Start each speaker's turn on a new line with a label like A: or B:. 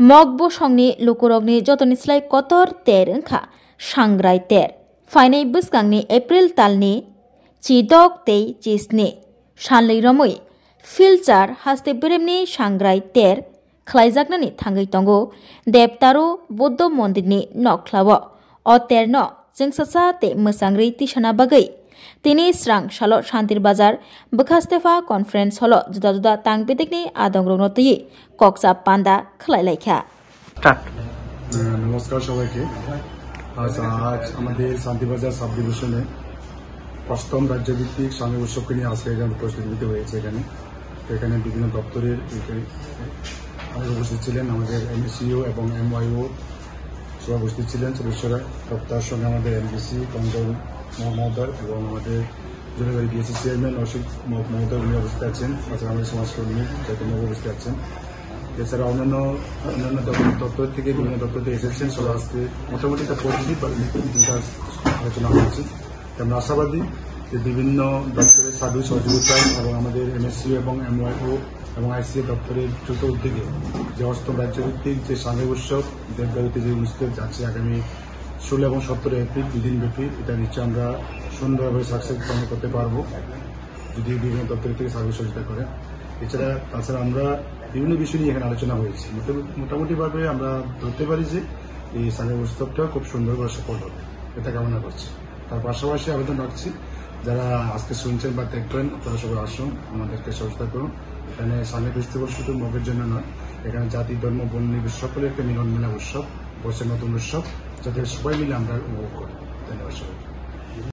A: mokbo songni lukurokni jotoni slai kotor ter wngkha sangrai ter fainai bwskangni April talni chidok tei chisni sanlui romui filchar haste beremni sangrai ter khlaijaknani thangui tongo Devtaro Buddha mondirni noklao o terno jengsacha tei mwsangrui tisana bagui tini srang salo Shantir Bazar Bwkhastefa Conference Hall juda juda tangbitikni adongrokno tui koksa panda khlailaikhা।
B: নমস্কার সবাইকে। আজ আমাদের Shantibazar sub ডিভিশনে অষ্টম রাজ্যভিত্তিক সাময়িক উৎসবকে নিয়ে আজকে এখানে প্রস্তুতি নিতে হয়েছে। এখানে বিভিন্ন দপ্তরের উপস্থিত ছিলেন, আমাদের এমএসইও এবং এমওয়াইও সবাই উপস্থিত ছিলেন সদস্যরা। তার সঙ্গে আমাদের এমডিসি কন্দন মহোদয় এবং আমাদের জলবায়ু ডিএসসি চেয়ারম্যান অশোক মহোদয় উনি অবস্থিত আছেন। তাছাড়া আমাদের সমাজকর্মী চৈতন্যবাবু উপস্থিত আছেন। এছাড়া অন্যান্য দপ্তর থেকে বিভিন্ন দপ্তর থেকে এসেছেন। সবাই আজকে মোটামুটি একটা পজিটিভ আলোচনা হয়েছে। আমরা আশাবাদী যে বিভিন্ন দপ্তরের সার্ভিস সহযোগিতায় এবং আমাদের এমএসসিও এবং এমওয়াইও এবং আইসিএ দপ্তরের দ্রুত উদ্যোগে যে অষ্টম রাজ্যভিত্তিক যে সাময়িক উৎসব দেবদারুতে যে অনুষ্ঠিত যাচ্ছে আগামী 16 এবং 17 এপ্রিল 2 দিন ব্যাপী, এটা নিশ্চয়ই আমরা সুন্দরভাবে সাকসেস করতে পারবো যদি বিভিন্ন দপ্তর থেকে সার্ভিস সহযোগিতা করে। তাছাড়া আমরা বিভিন্ন বিষয় নিয়ে এখানে আলোচনা হয়েছে। মোটামুটিভাবে আমরা ধরতে পারি যে এই সাময়িক উৎসবটা খুব সুন্দরভাবে সফল হবে, এটা কামনা করছি। তার পাশাপাশি আবেদন রাখছি যারা আজকে শুনছেন বা দেখবেন আপনারা সবাই আসুন, আমাদেরকে সহযোগিতা করুন। এখানে সাময়িক ফেস্টিভ্যাল শুধু মগের জন্য নয়, এখানে জাতি ধর্ম বর্ণ সকলের একটা মিলন মেলা উৎসব, বছর নতুন উৎসব, যাতে সবাই মিলে আমরা উপভোগ করি। ধন্যবাদ সবাই।